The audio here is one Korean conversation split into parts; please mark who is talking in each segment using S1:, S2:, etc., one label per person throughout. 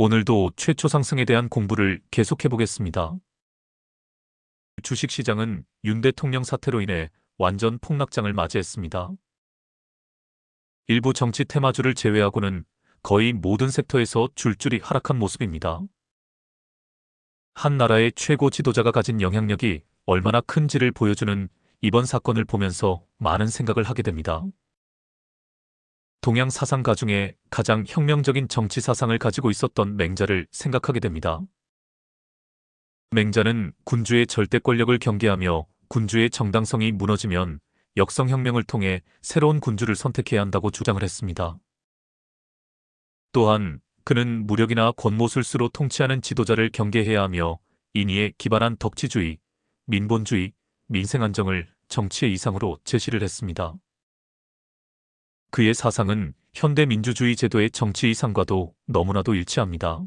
S1: 오늘도 최초 상승에 대한 공부를 계속해 보겠습니다. 주식시장은 윤 대통령 사태로 인해 완전 폭락장을 맞이했습니다. 일부 정치 테마주를 제외하고는 거의 모든 섹터에서 줄줄이 하락한 모습입니다. 한 나라의 최고 지도자가 가진 영향력이 얼마나 큰지를 보여주는 이번 사건을 보면서 많은 생각을 하게 됩니다. 동양 사상가 중에 가장 혁명적인 정치 사상을 가지고 있었던 맹자를 생각하게 됩니다. 맹자는 군주의 절대 권력을 경계하며 군주의 정당성이 무너지면 역성혁명을 통해 새로운 군주를 선택해야 한다고 주장을 했습니다. 또한 그는 무력이나 권모술수로 통치하는 지도자를 경계해야 하며 인의에 기반한 덕치주의, 민본주의, 민생안정을 정치의 이상으로 제시를 했습니다. 그의 사상은 현대 민주주의 제도의 정치 이상과도 너무나도 일치합니다.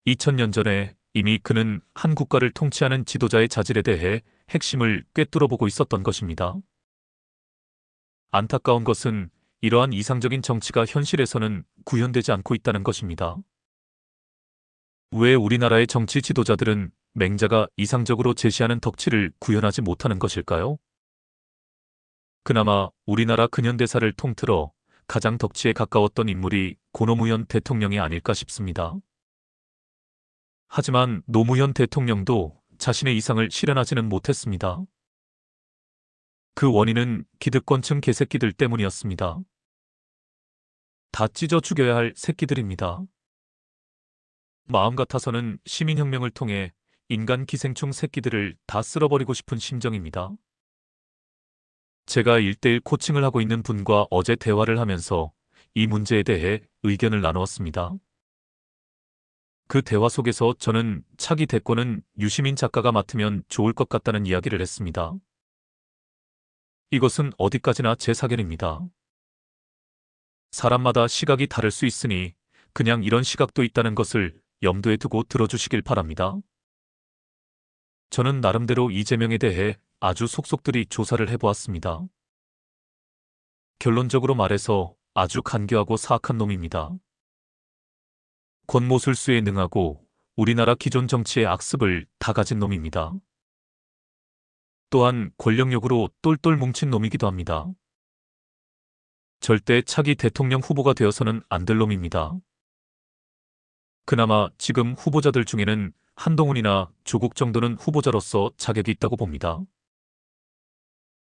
S1: 2000년 전에 이미 그는 한 국가를 통치하는 지도자의 자질에 대해 핵심을 꿰뚫어보고 있었던 것입니다. 안타까운 것은 이러한 이상적인 정치가 현실에서는 구현되지 않고 있다는 것입니다. 왜 우리나라의 정치 지도자들은 맹자가 이상적으로 제시하는 덕치를 구현하지 못하는 것일까요? 그나마 우리나라 근현대사를 통틀어 가장 덕치에 가까웠던 인물이 고 노무현 대통령이 아닐까 싶습니다. 하지만 노무현 대통령도 자신의 이상을 실현하지는 못했습니다. 그 원인은 기득권층 개새끼들 때문이었습니다. 다 찢어 죽여야 할 새끼들입니다. 마음 같아서는 시민혁명을 통해 인간 기생충 새끼들을 다 쓸어버리고 싶은 심정입니다. 제가 1:1 코칭을 하고 있는 분과 어제 대화를 하면서 이 문제에 대해 의견을 나누었습니다. 그 대화 속에서 저는 차기 대권은 유시민 작가가 맡으면 좋을 것 같다는 이야기를 했습니다. 이것은 어디까지나 제 사견입니다. 사람마다 시각이 다를 수 있으니 그냥 이런 시각도 있다는 것을 염두에 두고 들어주시길 바랍니다. 저는 나름대로 이재명에 대해 아주 속속들이 조사를 해보았습니다. 결론적으로 말해서 아주 간교하고 사악한 놈입니다. 권모술수에 능하고 우리나라 기존 정치의 악습을 다 가진 놈입니다. 또한 권력욕으로 똘똘 뭉친 놈이기도 합니다. 절대 차기 대통령 후보가 되어서는 안 될 놈입니다. 그나마 지금 후보자들 중에는 한동훈이나 조국 정도는 후보자로서 자격이 있다고 봅니다.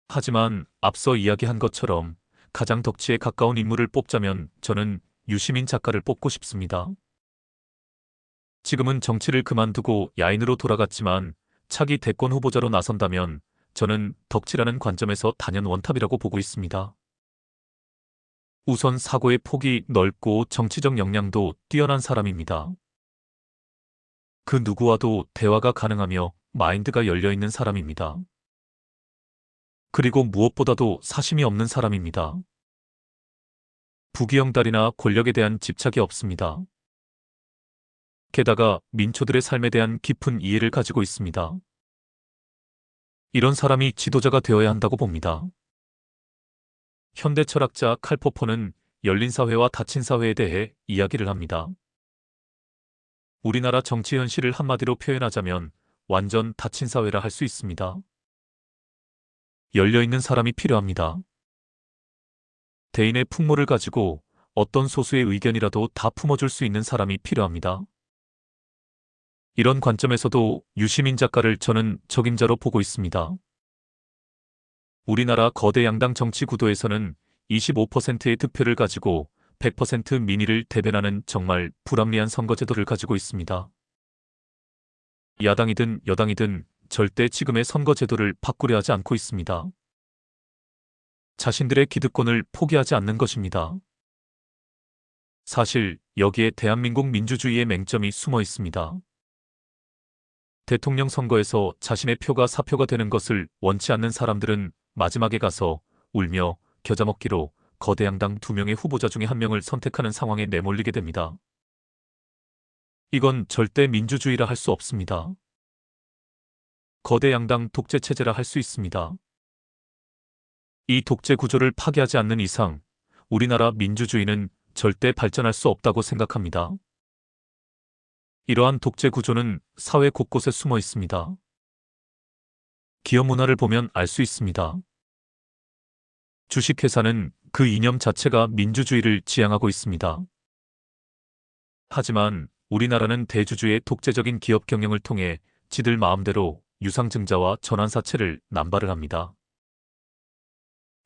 S1: 하지만 앞서 이야기한 것처럼 가장 덕치에 가까운 인물을 뽑자면 저는 유시민 작가를 뽑고 싶습니다. 지금은 정치를 그만두고 야인으로 돌아갔지만 차기 대권 후보자로 나선다면 저는 덕치라는 관점에서 단연 원탑이라고 보고 있습니다. 우선 사고의 폭이 넓고 정치적 역량도 뛰어난 사람입니다. 그 누구와도 대화가 가능하며 마인드가 열려있는 사람입니다. 그리고 무엇보다도 사심이 없는 사람입니다. 부귀영달이나 권력에 대한 집착이 없습니다. 게다가 민초들의 삶에 대한 깊은 이해를 가지고 있습니다. 이런 사람이 지도자가 되어야 한다고 봅니다. 현대 철학자 칼 포퍼는 열린 사회와 닫힌 사회에 대해 이야기를 합니다. 우리나라 정치 현실을 한마디로 표현하자면 완전 닫힌 사회라 할 수 있습니다. 열려있는 사람이 필요합니다. 대인의 풍모를 가지고 어떤 소수의 의견이라도 다 품어줄 수 있는 사람이 필요합니다. 이런 관점에서도 유시민 작가를 저는 적임자로 보고 있습니다. 우리나라 거대 양당 정치 구도에서는 25%의 득표를 가지고 100% 민의를 대변하는 정말 불합리한 선거제도를 가지고 있습니다. 야당이든 여당이든 절대 지금의 선거제도를 바꾸려 하지 않고 있습니다. 자신들의 기득권을 포기하지 않는 것입니다. 사실 여기에 대한민국 민주주의의 맹점이 숨어 있습니다. 대통령 선거에서 자신의 표가 사표가 되는 것을 원치 않는 사람들은 마지막에 가서 울며 겨자먹기로 거대 양당 2명의 후보자 중에 1명을 선택하는 상황에 내몰리게 됩니다. 이건 절대 민주주의라 할 수 없습니다. 거대 양당 독재 체제라 할 수 있습니다. 이 독재 구조를 파괴하지 않는 이상 우리나라 민주주의는 절대 발전할 수 없다고 생각합니다. 이러한 독재 구조는 사회 곳곳에 숨어 있습니다. 기업 문화를 보면 알 수 있습니다. 주식회사는 그 이념 자체가 민주주의를 지향하고 있습니다. 하지만 우리나라는 대주주의 독재적인 기업 경영을 통해 지들 마음대로 유상증자와 전환사채를 남발을 합니다.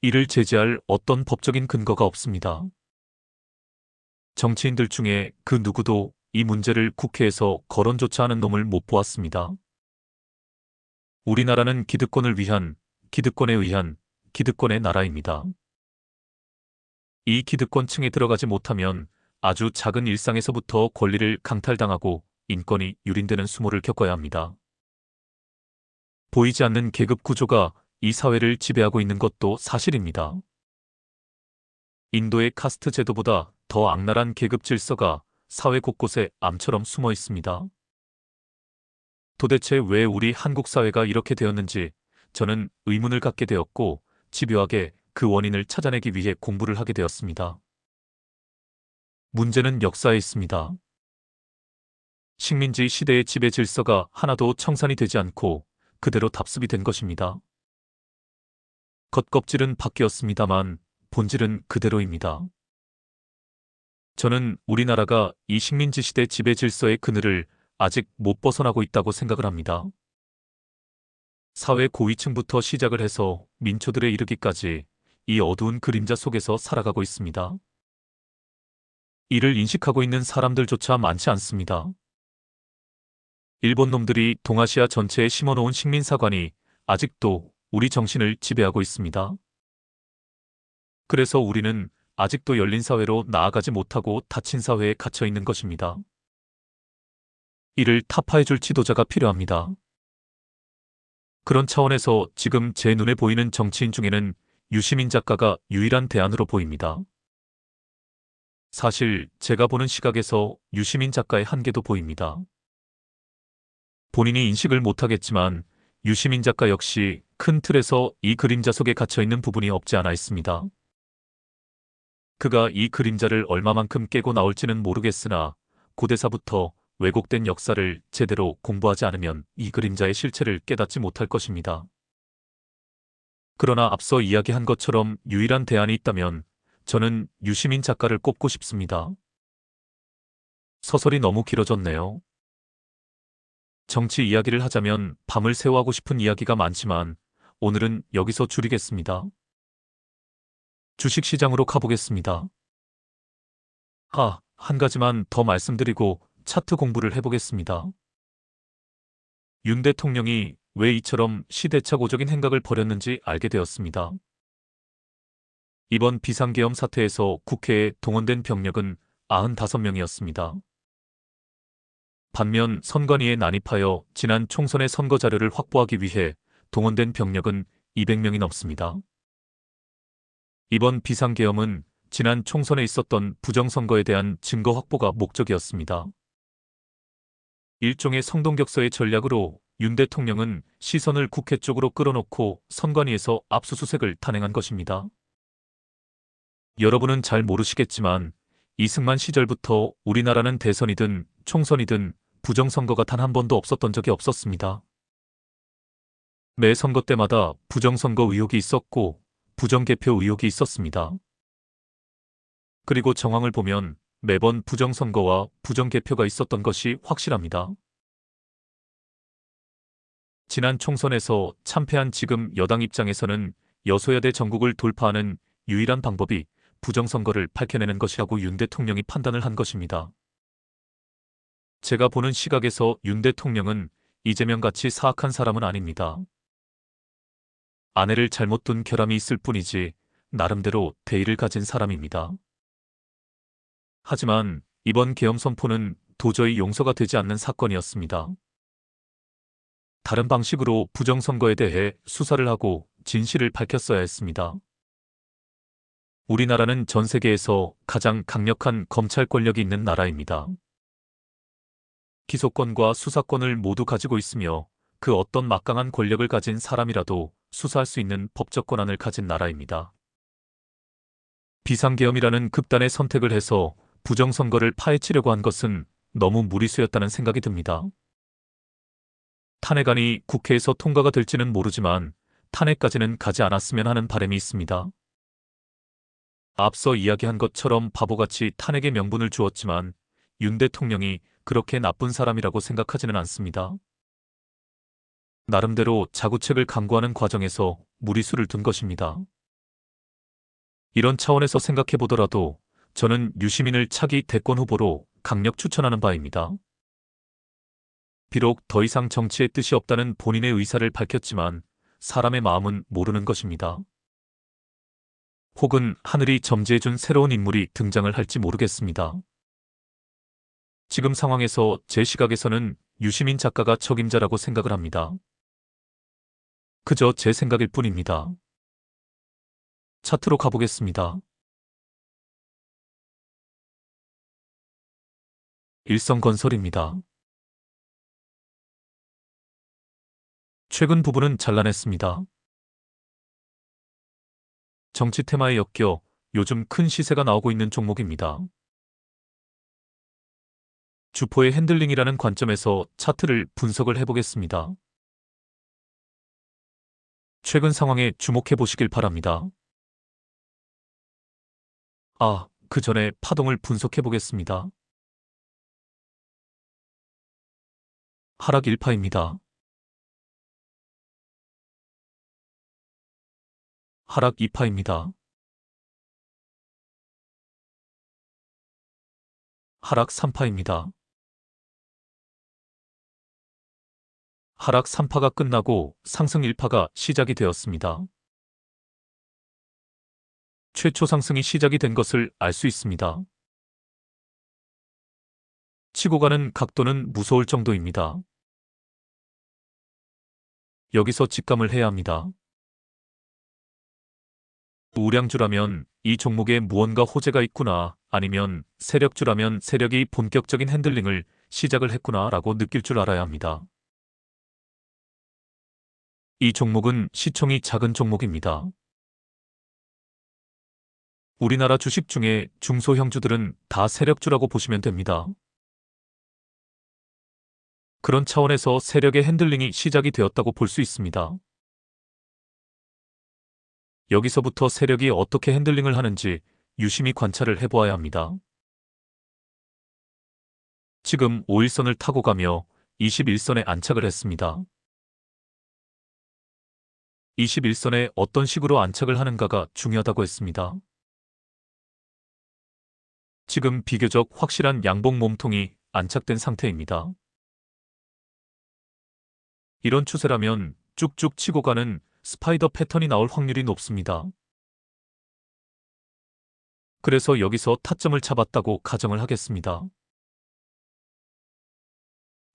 S1: 이를 제재할 어떤 법적인 근거가 없습니다. 정치인들 중에 그 누구도 이 문제를 국회에서 거론조차 하는 놈을 못 보았습니다. 우리나라는 기득권을 위한, 기득권에 의한, 기득권의 나라입니다. 이 기득권층에 들어가지 못하면 아주 작은 일상에서부터 권리를 강탈당하고 인권이 유린되는 수모를 겪어야 합니다. 보이지 않는 계급 구조가 이 사회를 지배하고 있는 것도 사실입니다. 인도의 카스트 제도보다 더 악랄한 계급 질서가 사회 곳곳에 암처럼 숨어 있습니다. 도대체 왜 우리 한국 사회가 이렇게 되었는지 저는 의문을 갖게 되었고 집요하게 그 원인을 찾아내기 위해 공부를 하게 되었습니다. 문제는 역사에 있습니다. 식민지 시대의 지배 질서가 하나도 청산이 되지 않고 그대로 답습이 된 것입니다. 겉껍질은 바뀌었습니다만 본질은 그대로입니다. 저는 우리나라가 이 식민지 시대 지배 질서의 그늘을 아직 못 벗어나고 있다고 생각을 합니다. 사회 고위층부터 시작을 해서 민초들에 이르기까지 이 어두운 그림자 속에서 살아가고 있습니다. 이를 인식하고 있는 사람들조차 많지 않습니다. 일본 놈들이 동아시아 전체에 심어놓은 식민사관이 아직도 우리 정신을 지배하고 있습니다. 그래서 우리는 아직도 열린 사회로 나아가지 못하고 닫힌 사회에 갇혀 있는 것입니다. 이를 타파해줄 지도자가 필요합니다. 그런 차원에서 지금 제 눈에 보이는 정치인 중에는 유시민 작가가 유일한 대안으로 보입니다. 사실 제가 보는 시각에서 유시민 작가의 한계도 보입니다. 본인이 인식을 못하겠지만 유시민 작가 역시 큰 틀에서 이 그림자 속에 갇혀있는 부분이 없지 않아 있습니다. 그가 이 그림자를 얼마만큼 깨고 나올지는 모르겠으나 고대사부터 왜곡된 역사를 제대로 공부하지 않으면 이 그림자의 실체를 깨닫지 못할 것입니다. 그러나 앞서 이야기한 것처럼 유일한 대안이 있다면 저는 유시민 작가를 꼽고 싶습니다. 서설이 너무 길어졌네요. 정치 이야기를 하자면 밤을 새워하고 싶은 이야기가 많지만 오늘은 여기서 줄이겠습니다. 주식시장으로 가보겠습니다. 한 가지만 더 말씀드리고 차트 공부를 해보겠습니다. 윤 대통령이 왜 이처럼 시대착오적인 행각을 벌였는지 알게 되었습니다. 이번 비상계엄 사태에서 국회에 동원된 병력은 95명이었습니다. 반면 선관위에 난입하여 지난 총선의 선거 자료를 확보하기 위해 동원된 병력은 200명이 넘습니다. 이번 비상계엄은 지난 총선에 있었던 부정선거에 대한 증거 확보가 목적이었습니다. 일종의 성동격서의 전략으로 윤 대통령은 시선을 국회 쪽으로 끌어놓고 선관위에서 압수수색을 단행한 것입니다. 여러분은 잘 모르시겠지만 이승만 시절부터 우리나라는 대선이든 총선이든 부정선거가 단 한 번도 없었던 적이 없었습니다. 매 선거 때마다 부정선거 의혹이 있었고 부정개표 의혹이 있었습니다. 그리고 정황을 보면 매번 부정선거와 부정개표가 있었던 것이 확실합니다. 지난 총선에서 참패한 지금 여당 입장에서는 여소야대 전국을 돌파하는 유일한 방법이 부정선거를 밝혀내는 것이라고 윤 대통령이 판단을 한 것입니다. 제가 보는 시각에서 윤 대통령은 이재명같이 사악한 사람은 아닙니다. 아내를 잘못 둔 결함이 있을 뿐이지 나름대로 대의를 가진 사람입니다. 하지만 이번 계엄 선포는 도저히 용서가 되지 않는 사건이었습니다. 다른 방식으로 부정선거에 대해 수사를 하고 진실을 밝혔어야 했습니다. 우리나라는 전 세계에서 가장 강력한 검찰 권력이 있는 나라입니다. 기소권과 수사권을 모두 가지고 있으며 그 어떤 막강한 권력을 가진 사람이라도 수사할 수 있는 법적 권한을 가진 나라입니다. 비상계엄이라는 극단의 선택을 해서 부정선거를 파헤치려고 한 것은 너무 무리수였다는 생각이 듭니다. 탄핵안이 국회에서 통과가 될지는 모르지만 탄핵까지는 가지 않았으면 하는 바람이 있습니다. 앞서 이야기한 것처럼 바보같이 탄핵의 명분을 주었지만 윤 대통령이 그렇게 나쁜 사람이라고 생각하지는 않습니다. 나름대로 자구책을 강구하는 과정에서 무리수를 둔 것입니다. 이런 차원에서 생각해 보더라도 저는 유시민을 차기 대권 후보로 강력 추천하는 바입니다. 비록 더 이상 정치에 뜻이 없다는 본인의 의사를 밝혔지만 사람의 마음은 모르는 것입니다. 혹은 하늘이 점지해준 새로운 인물이 등장을 할지 모르겠습니다. 지금 상황에서 제 시각에서는 유시민 작가가 적임자라고 생각을 합니다. 그저 제 생각일 뿐입니다. 차트로 가보겠습니다. 일성건설입니다. 최근 부분은 잘라냈습니다. 정치 테마에 엮여 요즘 큰 시세가 나오고 있는 종목입니다. 주포의 핸들링이라는 관점에서 차트를 분석을 해보겠습니다. 최근 상황에 주목해 보시길 바랍니다. 그 전에 파동을 분석해 보겠습니다. 하락 1파입니다. 하락 2파입니다. 하락 3파입니다. 하락 3파가 끝나고 상승 1파가 시작이 되었습니다. 최초 상승이 시작이 된 것을 알 수 있습니다. 치고 가는 각도는 무서울 정도입니다. 여기서 직감을 해야 합니다. 우량주라면 이 종목에 무언가 호재가 있구나, 아니면 세력주라면 세력이 본격적인 핸들링을 시작을 했구나 라고 느낄 줄 알아야 합니다. 이 종목은 시총이 작은 종목입니다. 우리나라 주식 중에 중소형주들은 다 세력주라고 보시면 됩니다. 그런 차원에서 세력의 핸들링이 시작이 되었다고 볼 수 있습니다. 여기서부터 세력이 어떻게 핸들링을 하는지 유심히 관찰을 해보아야 합니다. 지금 5일선을 타고 가며 21선에 안착을 했습니다. 21선에 어떤 식으로 안착을 하는가가 중요하다고 했습니다. 지금 비교적 확실한 양봉 몸통이 안착된 상태입니다. 이런 추세라면 쭉쭉 치고 가는 스파이더 패턴이 나올 확률이 높습니다. 그래서 여기서 타점을 잡았다고 가정을 하겠습니다.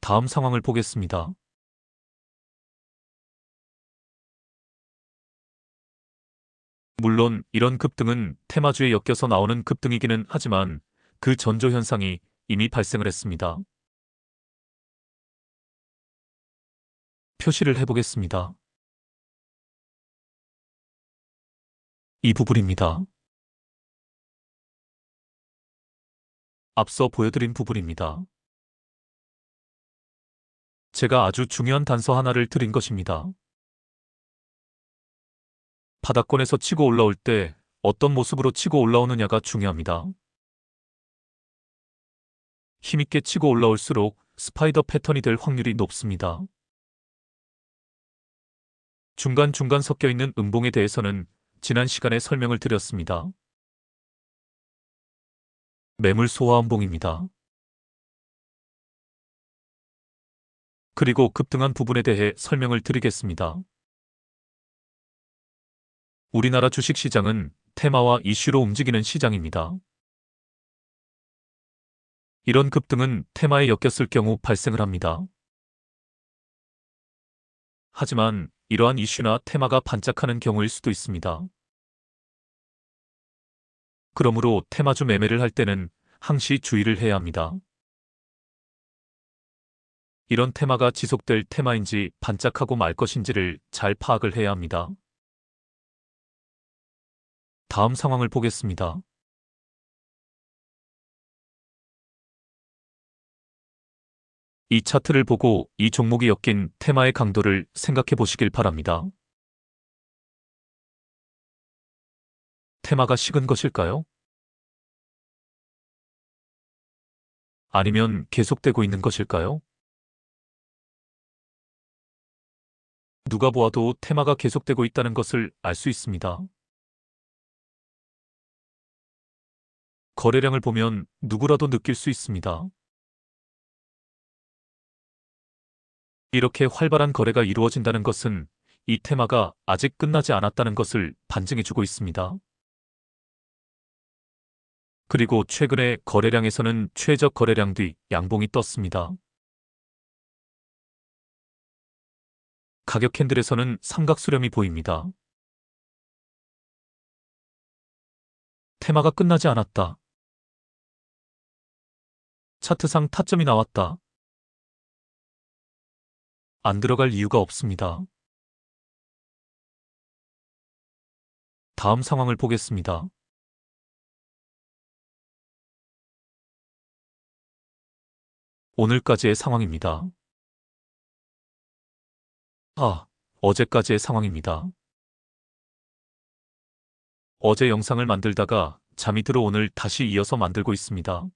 S1: 다음 상황을 보겠습니다. 물론 이런 급등은 테마주에 엮여서 나오는 급등이기는 하지만 그 전조 현상이 이미 발생을 했습니다. 표시를 해보겠습니다. 이 부분입니다. 앞서 보여드린 부분입니다. 제가 아주 중요한 단서 하나를 드린 것입니다. 바닥권에서 치고 올라올 때 어떤 모습으로 치고 올라오느냐가 중요합니다. 힘있게 치고 올라올수록 스파이더 패턴이 될 확률이 높습니다. 중간중간 섞여있는 음봉에 대해서는 지난 시간에 설명을 드렸습니다. 매물 소화 음봉입니다. 그리고 급등한 부분에 대해 설명을 드리겠습니다. 우리나라 주식시장은 테마와 이슈로 움직이는 시장입니다. 이런 급등은 테마에 엮였을 경우 발생을 합니다. 하지만 이러한 이슈나 테마가 반짝하는 경우일 수도 있습니다. 그러므로 테마주 매매를 할 때는 항시 주의를 해야 합니다. 이런 테마가 지속될 테마인지 반짝하고 말 것인지를 잘 파악을 해야 합니다. 다음 상황을 보겠습니다. 이 차트를 보고 이 종목이 엮인 테마의 강도를 생각해 보시길 바랍니다. 테마가 식은 것일까요? 아니면 계속되고 있는 것일까요? 누가 보아도 테마가 계속되고 있다는 것을 알 수 있습니다. 거래량을 보면 누구라도 느낄 수 있습니다. 이렇게 활발한 거래가 이루어진다는 것은 이 테마가 아직 끝나지 않았다는 것을 반증해주고 있습니다. 그리고 최근에 거래량에서는 최적 거래량 뒤 양봉이 떴습니다. 가격 캔들에서는 삼각 수렴이 보입니다. 테마가 끝나지 않았다. 차트상 타점이 나왔다. 안 들어갈 이유가 없습니다. 다음 상황을 보겠습니다. 오늘까지의 상황입니다. 어제까지의 상황입니다. 어제 영상을 만들다가 잠이 들어 오늘 다시 이어서 만들고 있습니다.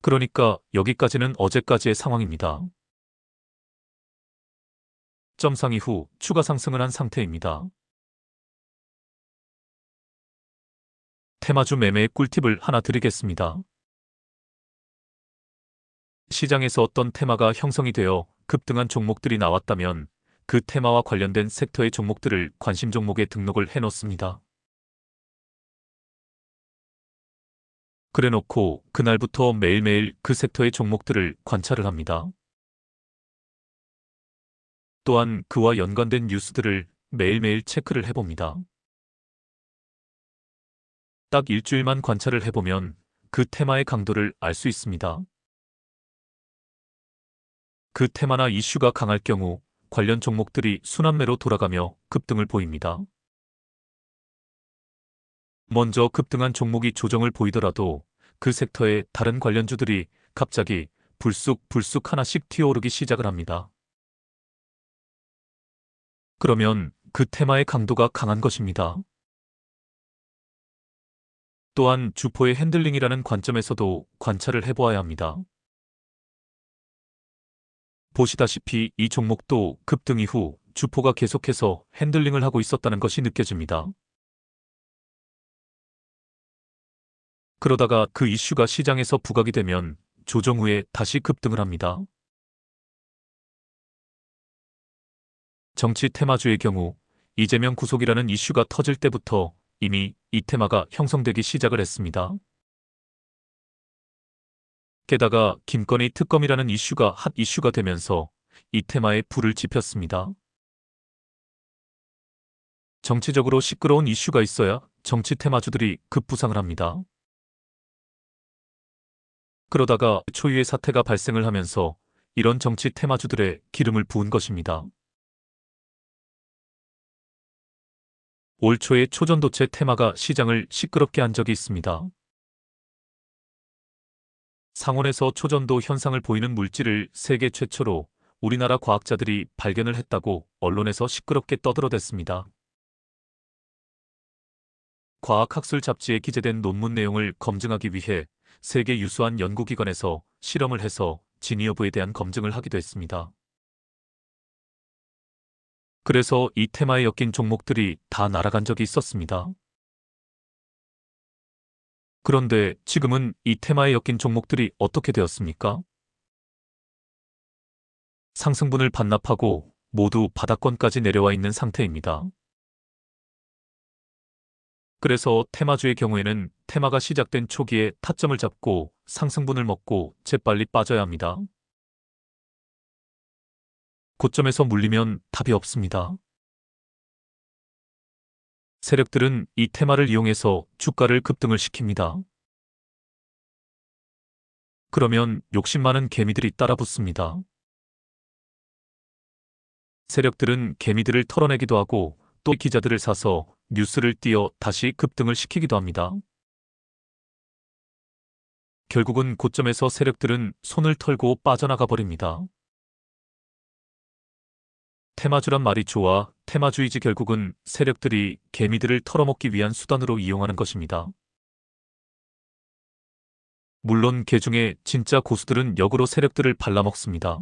S1: 그러니까 여기까지는 어제까지의 상황입니다. 점상 이후 추가 상승을 한 상태입니다. 테마주 매매의 꿀팁을 하나 드리겠습니다. 시장에서 어떤 테마가 형성이 되어 급등한 종목들이 나왔다면 그 테마와 관련된 섹터의 종목들을 관심 종목에 등록을 해놓습니다. 그래놓고 그날부터 매일매일 그 섹터의 종목들을 관찰을 합니다. 또한 그와 연관된 뉴스들을 매일매일 체크를 해봅니다. 딱 일주일만 관찰을 해보면 그 테마의 강도를 알 수 있습니다. 그 테마나 이슈가 강할 경우 관련 종목들이 순환매로 돌아가며 급등을 보입니다. 먼저 급등한 종목이 조정을 보이더라도 그 섹터의 다른 관련주들이 갑자기 불쑥 하나씩 튀어오르기 시작을 합니다. 그러면 그 테마의 강도가 강한 것입니다. 또한 주포의 핸들링이라는 관점에서도 관찰을 해보아야 합니다. 보시다시피 이 종목도 급등 이후 주포가 계속해서 핸들링을 하고 있었다는 것이 느껴집니다. 그러다가 그 이슈가 시장에서 부각이 되면 조정 후에 다시 급등을 합니다. 정치 테마주의 경우 이재명 구속이라는 이슈가 터질 때부터 이미 이 테마가 형성되기 시작을 했습니다. 게다가 김건희 특검이라는 이슈가 핫 이슈가 되면서 이 테마에 불을 지폈습니다. 정치적으로 시끄러운 이슈가 있어야 정치 테마주들이 급부상을 합니다. 그러다가 초유의 사태가 발생을 하면서 이런 정치 테마주들의 기름을 부은 것입니다. 올 초에 초전도체 테마가 시장을 시끄럽게 한 적이 있습니다. 상온에서 초전도 현상을 보이는 물질을 세계 최초로 우리나라 과학자들이 발견을 했다고 언론에서 시끄럽게 떠들어댔습니다. 과학학술 잡지에 기재된 논문 내용을 검증하기 위해 세계 유수한 연구기관에서 실험을 해서 진위 여부에 대한 검증을 하기도 했습니다. 그래서 이 테마에 엮인 종목들이 다 날아간 적이 있었습니다. 그런데 지금은 이 테마에 엮인 종목들이 어떻게 되었습니까? 상승분을 반납하고 모두 바닥권까지 내려와 있는 상태입니다. 그래서 테마주의 경우에는 테마가 시작된 초기에 타점을 잡고 상승분을 먹고 재빨리 빠져야 합니다. 고점에서 물리면 답이 없습니다. 세력들은 이 테마를 이용해서 주가를 급등을 시킵니다. 그러면 욕심 많은 개미들이 따라붙습니다. 세력들은 개미들을 털어내기도 하고 또 기자들을 사서 뉴스를 띄어 다시 급등을 시키기도 합니다. 결국은 고점에서 세력들은 손을 털고 빠져나가 버립니다. 테마주란 말이 좋아 테마주의지 결국은 세력들이 개미들을 털어먹기 위한 수단으로 이용하는 것입니다. 물론 개 중에 진짜 고수들은 역으로 세력들을 발라먹습니다.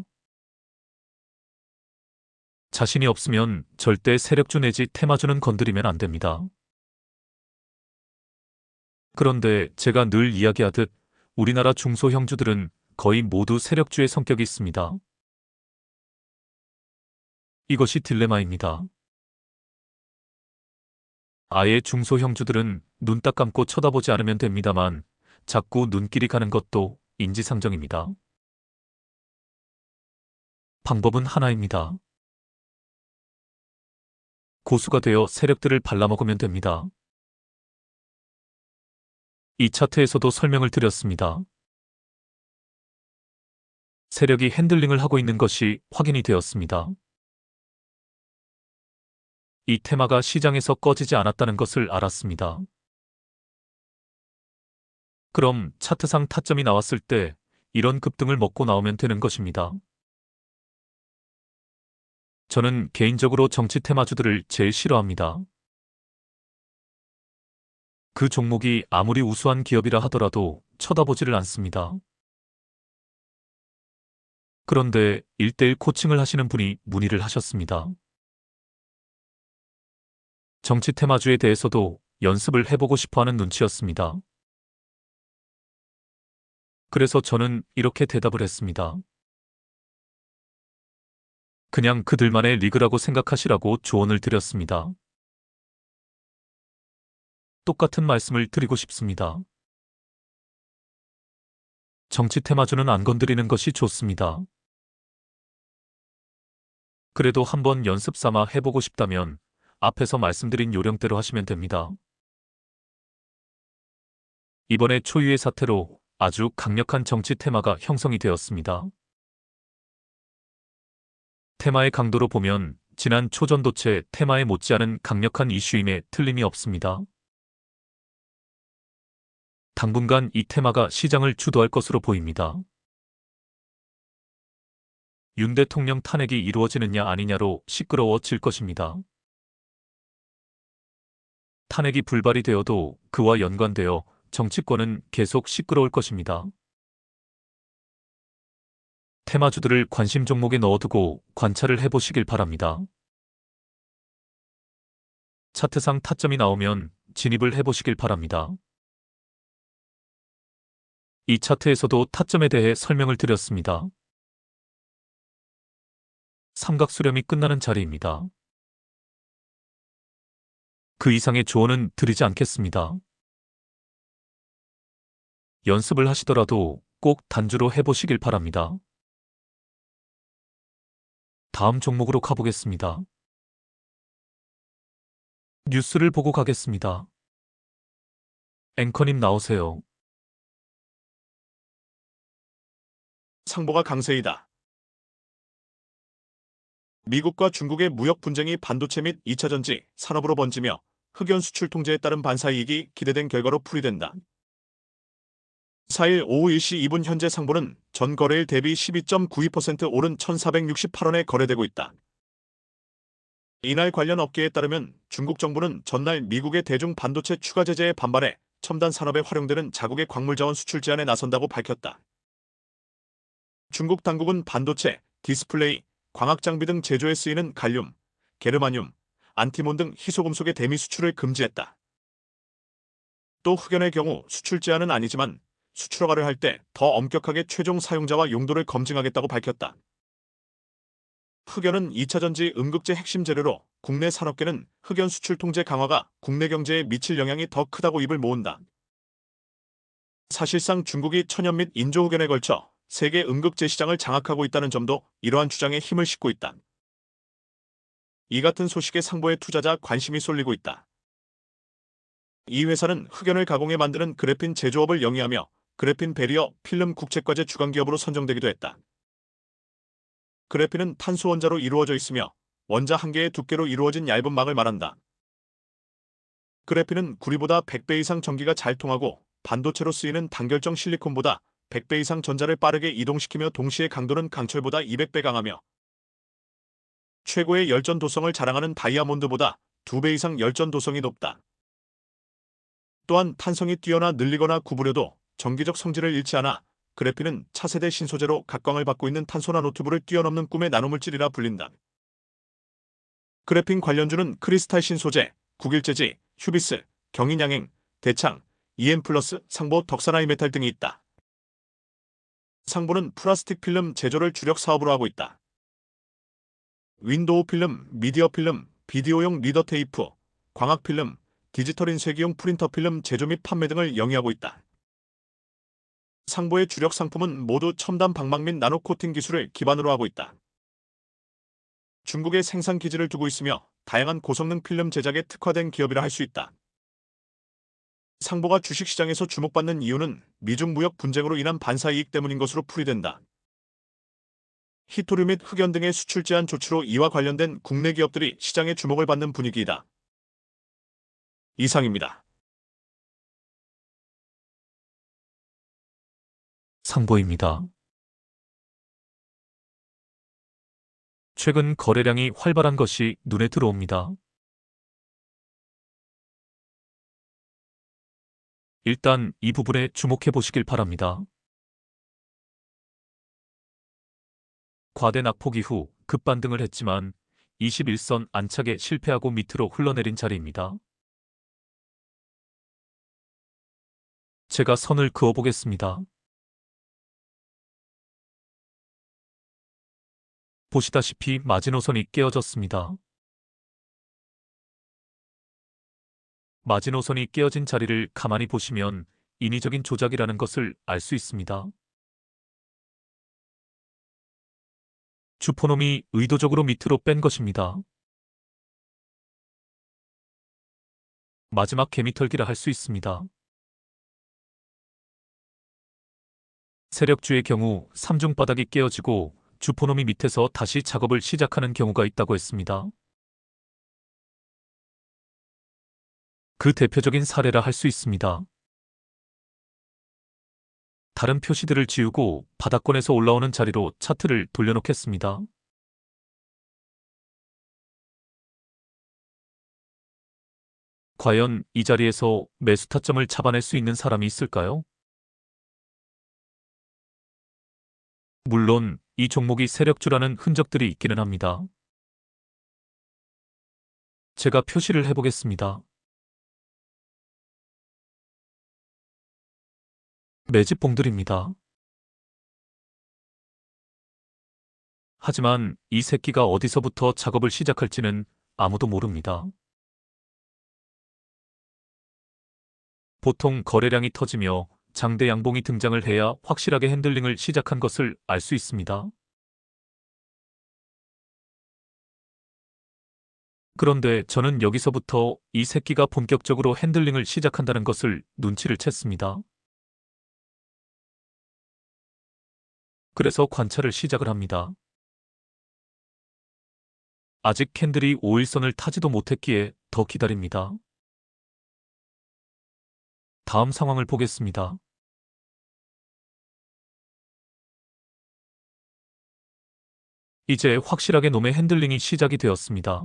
S1: 자신이 없으면 절대 세력주 내지 테마주는 건드리면 안 됩니다. 그런데 제가 늘 이야기하듯 우리나라 중소형주들은 거의 모두 세력주의 성격이 있습니다. 이것이 딜레마입니다. 아예 중소형주들은 눈 딱 감고 쳐다보지 않으면 됩니다만 자꾸 눈길이 가는 것도 인지상정입니다. 방법은 하나입니다. 고수가 되어 세력들을 발라먹으면 됩니다. 이 차트에서도 설명을 드렸습니다. 세력이 핸들링을 하고 있는 것이 확인이 되었습니다. 이 테마가 시장에서 꺼지지 않았다는 것을 알았습니다. 그럼 차트상 타점이 나왔을 때 이런 급등을 먹고 나오면 되는 것입니다. 저는 개인적으로 정치 테마주들을 제일 싫어합니다. 그 종목이 아무리 우수한 기업이라 하더라도 쳐다보지를 않습니다. 그런데 1:1 코칭을 하시는 분이 문의를 하셨습니다. 정치 테마주에 대해서도 연습을 해보고 싶어하는 눈치였습니다. 그래서 저는 이렇게 대답을 했습니다. 그냥 그들만의 리그라고 생각하시라고 조언을 드렸습니다. 똑같은 말씀을 드리고 싶습니다. 정치 테마주는 안 건드리는 것이 좋습니다. 그래도 한번 연습 삼아 해보고 싶다면 앞에서 말씀드린 요령대로 하시면 됩니다. 이번에 초유의 사태로 아주 강력한 정치 테마가 형성이 되었습니다. 테마의 강도로 보면 지난 초전도체 테마에 못지않은 강력한 이슈임에 틀림이 없습니다. 당분간 이 테마가 시장을 주도할 것으로 보입니다. 윤 대통령 탄핵이 이루어지느냐 아니냐로 시끄러워질 것입니다. 탄핵이 불발이 되어도 그와 연관되어 정치권은 계속 시끄러울 것입니다. 테마주들을 관심 종목에 넣어두고 관찰을 해보시길 바랍니다. 차트상 타점이 나오면 진입을 해보시길 바랍니다. 이 차트에서도 타점에 대해 설명을 드렸습니다. 삼각수렴이 끝나는 자리입니다. 그 이상의 조언은 드리지 않겠습니다. 연습을 하시더라도 꼭 단주로 해보시길 바랍니다. 다음 종목으로 가보겠습니다. 뉴스를 보고 가겠습니다. 앵커님 나오세요.
S2: 상보가 강세이다. 미국과 중국의 무역 분쟁이 반도체 및 2차 전지 산업으로 번지며 흑연 수출 통제에 따른 반사이익이 기대된 결과로 풀이된다. 4일 오후 1시 2분 현재 상보는 전 거래일 대비 12.92% 오른 1,468원에 거래되고 있다. 이날 관련 업계에 따르면 중국 정부는 전날 미국의 대중 반도체 추가 제재에 반발해 첨단 산업에 활용되는 자국의 광물자원 수출 제한에 나선다고 밝혔다. 중국 당국은 반도체, 디스플레이, 광학장비 등 제조에 쓰이는 갈륨, 게르마늄, 안티몬 등 희소금속의 대미 수출을 금지했다. 또 흑연의 경우 수출 제한은 아니지만 수출 허가를 할 때 더 엄격하게 최종 사용자와 용도를 검증하겠다고 밝혔다. 흑연은 2차 전지 음극재 핵심 재료로 국내 산업계는 흑연 수출 통제 강화가 국내 경제에 미칠 영향이 더 크다고 입을 모은다. 사실상 중국이 천연 및 인조 흑연에 걸쳐 세계 음극재 시장을 장악하고 있다는 점도 이러한 주장에 힘을 싣고 있다. 이 같은 소식에 상보에 투자자 관심이 쏠리고 있다. 이 회사는 흑연을 가공해 만드는 그래핀 제조업을 영위하며 그래핀 배리어 필름 국책과제 주관기업으로 선정되기도 했다. 그래핀은 탄소 원자로 이루어져 있으며 원자 한 개의 두께로 이루어진 얇은 막을 말한다. 그래핀은 구리보다 100배 이상 전기가 잘 통하고 반도체로 쓰이는 단결정 실리콘보다 100배 이상 전자를 빠르게 이동시키며 동시에 강도는 강철보다 200배 강하며 최고의 열전 도성을 자랑하는 다이아몬드보다 2배 이상 열전 도성이 높다. 또한 탄성이 뛰어나 늘리거나 구부려도 정기적 성질을 잃지 않아 그래핀은 차세대 신소재로 각광을 받고 있는 탄소나 노트북을 뛰어넘는 꿈의 나노물질이라 불린다. 그래핀 관련주는 크리스탈 신소재, 국일재지, 휴비스, 경인양행, 대창, EM플러스, 상보, 덕산하이메탈 등이 있다. 상보는 플라스틱 필름 제조를 주력 사업으로 하고 있다. 윈도우 필름, 미디어 필름, 비디오용 리더 테이프, 광학 필름, 디지털 인쇄기용 프린터 필름 제조 및 판매 등을 영위하고 있다. 상보의 주력 상품은 모두 첨단 방막 및 나노 코팅 기술을 기반으로 하고 있다. 중국에 생산 기지를 두고 있으며 다양한 고성능 필름 제작에 특화된 기업이라 할 수 있다. 상보가 주식시장에서 주목받는 이유는 미중 무역 분쟁으로 인한 반사이익 때문인 것으로 풀이된다. 히토류 및 흑연 등의 수출 제한 조치로 이와 관련된 국내 기업들이 시장에 주목을 받는 분위기이다. 이상입니다.
S1: 상보입니다. 최근 거래량이 활발한 것이 눈에 들어옵니다. 일단 이 부분에 주목해 보시길 바랍니다. 과대 낙폭 이후 급반등을 했지만 21선 안착에 실패하고 밑으로 흘러내린 자리입니다. 제가 선을 그어 보겠습니다. 보시다시피 마지노선이 깨어졌습니다. 마지노선이 깨어진 자리를 가만히 보시면 인위적인 조작이라는 것을 알 수 있습니다. 주포놈이 의도적으로 밑으로 뺀 것입니다. 마지막 개미털기라 할 수 있습니다. 세력주의 경우 3중 바닥이 깨어지고 주포놈이 밑에서 다시 작업을 시작하는 경우가 있다고 했습니다. 그 대표적인 사례라 할 수 있습니다. 다른 표시들을 지우고 바닥권에서 올라오는 자리로 차트를 돌려놓겠습니다. 과연 이 자리에서 매수 타점을 잡아낼 수 있는 사람이 있을까요? 물론 이 종목이 세력주라는 흔적들이 있기는 합니다. 제가 표시를 해보겠습니다. 매집봉들입니다. 하지만 이 새끼가 어디서부터 작업을 시작할지는 아무도 모릅니다. 보통 거래량이 터지며 장대 양봉이 등장을 해야 확실하게 핸들링을 시작한 것을 알 수 있습니다. 그런데 저는 여기서부터 이 새끼가 본격적으로 핸들링을 시작한다는 것을 눈치를 챘습니다. 그래서 관찰을 시작을 합니다. 아직 캔들이 5일선을 타지도 못했기에 더 기다립니다. 다음 상황을 보겠습니다. 이제 확실하게 놈의 핸들링이 시작이 되었습니다.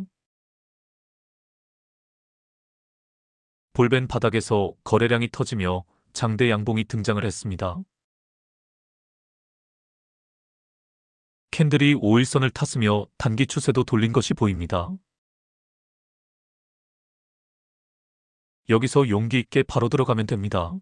S1: 볼벤 바닥에서 거래량이 터지며 장대 양봉이 등장을 했습니다. 캔들이 5일선을 탔으며 단기 추세도 돌린 것이 보입니다. 여기서 용기 있게 바로 들어가면 됩니다.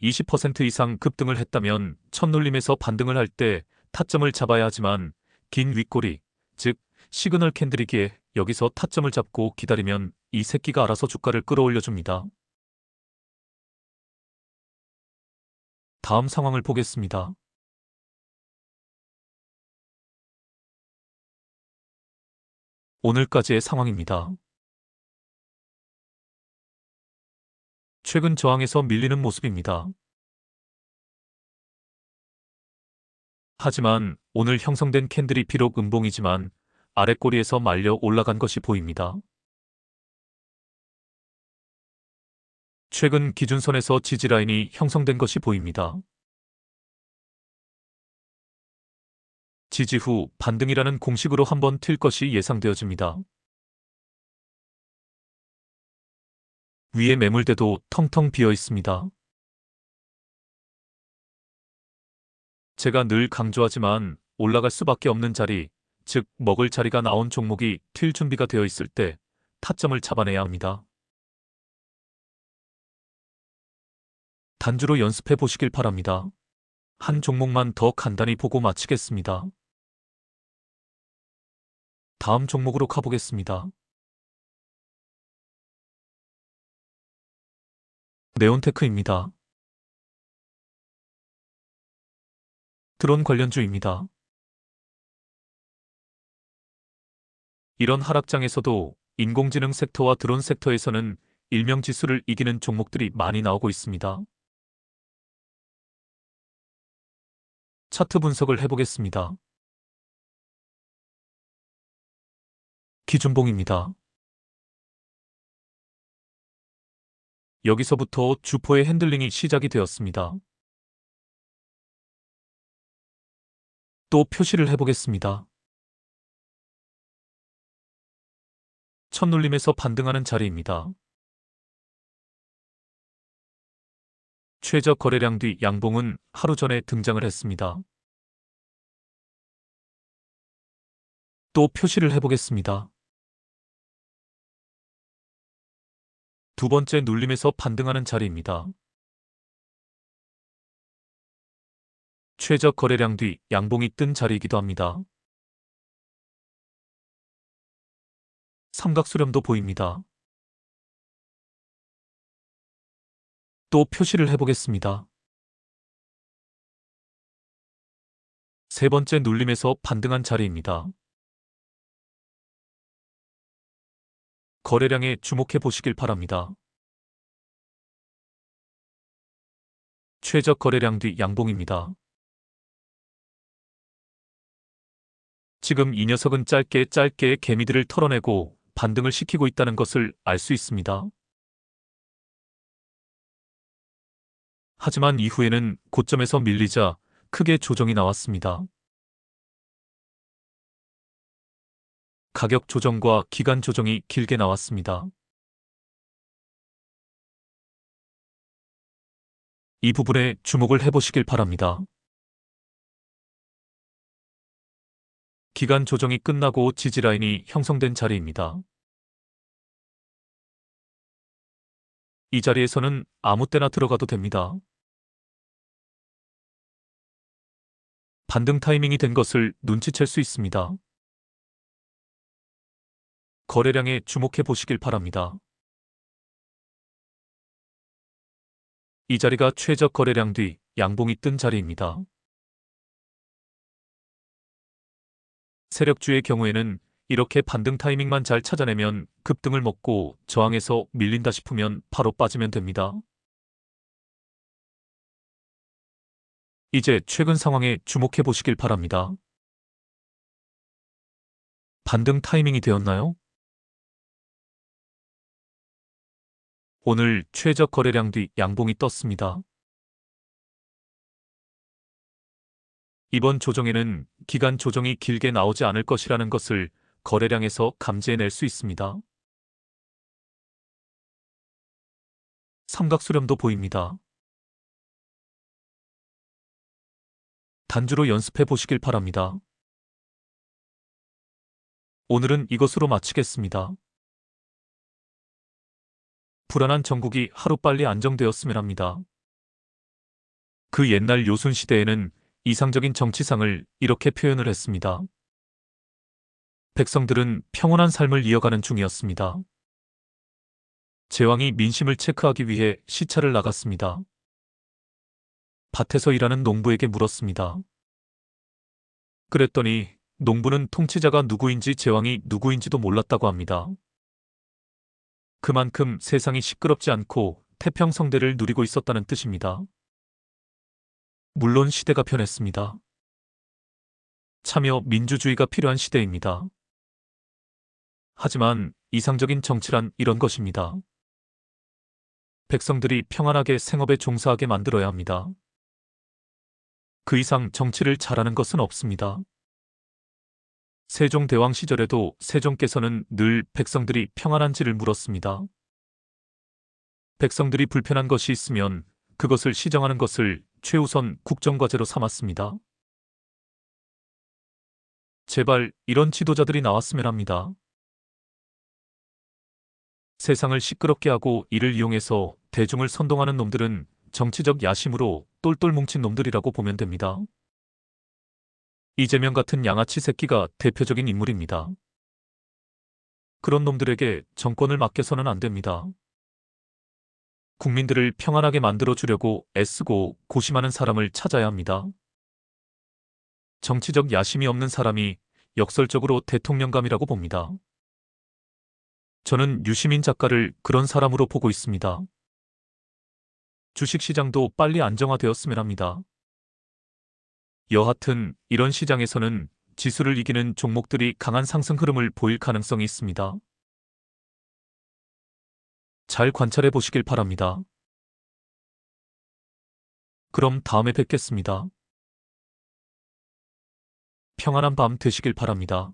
S1: 20% 이상 급등을 했다면 첫놀림에서 반등을 할 때 타점을 잡아야 하지만 긴 윗꼬리, 즉 시그널 캔들이기에 여기서 타점을 잡고 기다리면 이 새끼가 알아서 주가를 끌어올려줍니다. 다음 상황을 보겠습니다. 오늘까지의 상황입니다. 최근 저항에서 밀리는 모습입니다. 하지만 오늘 형성된 캔들이 비록 음봉이지만 아랫꼬리에서 말려 올라간 것이 보입니다. 최근 기준선에서 지지라인이 형성된 것이 보입니다. 지지 후 반등이라는 공식으로 한번 튈 것이 예상되어집니다. 위에 매물대도 텅텅 비어 있습니다. 제가 늘 강조하지만 올라갈 수밖에 없는 자리, 즉 먹을 자리가 나온 종목이 튈 준비가 되어 있을 때 타점을 잡아내야 합니다. 단주로 연습해 보시길 바랍니다. 한 종목만 더 간단히 보고 마치겠습니다. 다음 종목으로 가보겠습니다. 네온테크입니다. 드론 관련주입니다. 이런 하락장에서도 인공지능 섹터와 드론 섹터에서는 일명 지수를 이기는 종목들이 많이 나오고 있습니다. 차트 분석을 해보겠습니다. 기준봉입니다. 여기서부터 주포의 핸들링이 시작이 되었습니다. 또 표시를 해보겠습니다. 첫눌림에서 반등하는 자리입니다. 최저 거래량 뒤 양봉은 하루 전에 등장을 했습니다. 또 표시를 해보겠습니다. 두 번째 눌림에서 반등하는 자리입니다. 최저 거래량 뒤 양봉이 뜬 자리이기도 합니다. 삼각수렴도 보입니다. 또 표시를 해보겠습니다. 세 번째 눌림에서 반등한 자리입니다. 거래량에 주목해 보시길 바랍니다. 최저 거래량 뒤 양봉입니다. 지금 이 녀석은 짧게 개미들을 털어내고 반등을 시키고 있다는 것을 알 수 있습니다. 하지만 이후에는 고점에서 밀리자 크게 조정이 나왔습니다. 가격 조정과 기간 조정이 길게 나왔습니다. 이 부분에 주목을 해보시길 바랍니다. 기간 조정이 끝나고 지지라인이 형성된 자리입니다. 이 자리에서는 아무 때나 들어가도 됩니다. 반등 타이밍이 된 것을 눈치챌 수 있습니다. 거래량에 주목해 보시길 바랍니다. 이 자리가 최저 거래량 뒤 양봉이 뜬 자리입니다. 세력주의 경우에는 이렇게 반등 타이밍만 잘 찾아내면 급등을 먹고 저항에서 밀린다 싶으면 바로 빠지면 됩니다. 이제 최근 상황에 주목해 보시길 바랍니다. 반등 타이밍이 되었나요? 오늘 최저 거래량 뒤 양봉이 떴습니다. 이번 조정에는 기간 조정이 길게 나오지 않을 것이라는 것을 거래량에서 감지해낼 수 있습니다. 삼각수렴도 보입니다. 단주로 연습해 보시길 바랍니다. 오늘은 이것으로 마치겠습니다. 불안한 정국이 하루빨리 안정되었으면 합니다. 그 옛날 요순 시대에는 이상적인 정치상을 이렇게 표현을 했습니다. 백성들은 평온한 삶을 이어가는 중이었습니다. 제왕이 민심을 체크하기 위해 시차를 나갔습니다. 밭에서 일하는 농부에게 물었습니다. 그랬더니 농부는 통치자가 누구인지 제왕이 누구인지도 몰랐다고 합니다. 그만큼 세상이 시끄럽지 않고 태평성대를 누리고 있었다는 뜻입니다. 물론 시대가 변했습니다. 참여 민주주의가 필요한 시대입니다. 하지만 이상적인 정치란 이런 것입니다. 백성들이 평안하게 생업에 종사하게 만들어야 합니다. 그 이상 정치를 잘하는 것은 없습니다. 세종대왕 시절에도 세종께서는 늘 백성들이 평안한지를 물었습니다. 백성들이 불편한 것이 있으면 그것을 시정하는 것을 최우선 국정과제로 삼았습니다. 제발 이런 지도자들이 나왔으면 합니다. 세상을 시끄럽게 하고 이를 이용해서 대중을 선동하는 놈들은 정치적 야심으로 똘똘 뭉친 놈들이라고 보면 됩니다. 이재명 같은 양아치 새끼가 대표적인 인물입니다. 그런 놈들에게 정권을 맡겨서는 안 됩니다. 국민들을 평안하게 만들어 주려고 애쓰고 고심하는 사람을 찾아야 합니다. 정치적 야심이 없는 사람이 역설적으로 대통령감이라고 봅니다. 저는 유시민 작가를 그런 사람으로 보고 있습니다. 주식시장도 빨리 안정화되었으면 합니다. 여하튼 이런 시장에서는 지수를 이기는 종목들이 강한 상승 흐름을 보일 가능성이 있습니다. 잘 관찰해 보시길 바랍니다. 그럼 다음에 뵙겠습니다. 평안한 밤 되시길 바랍니다.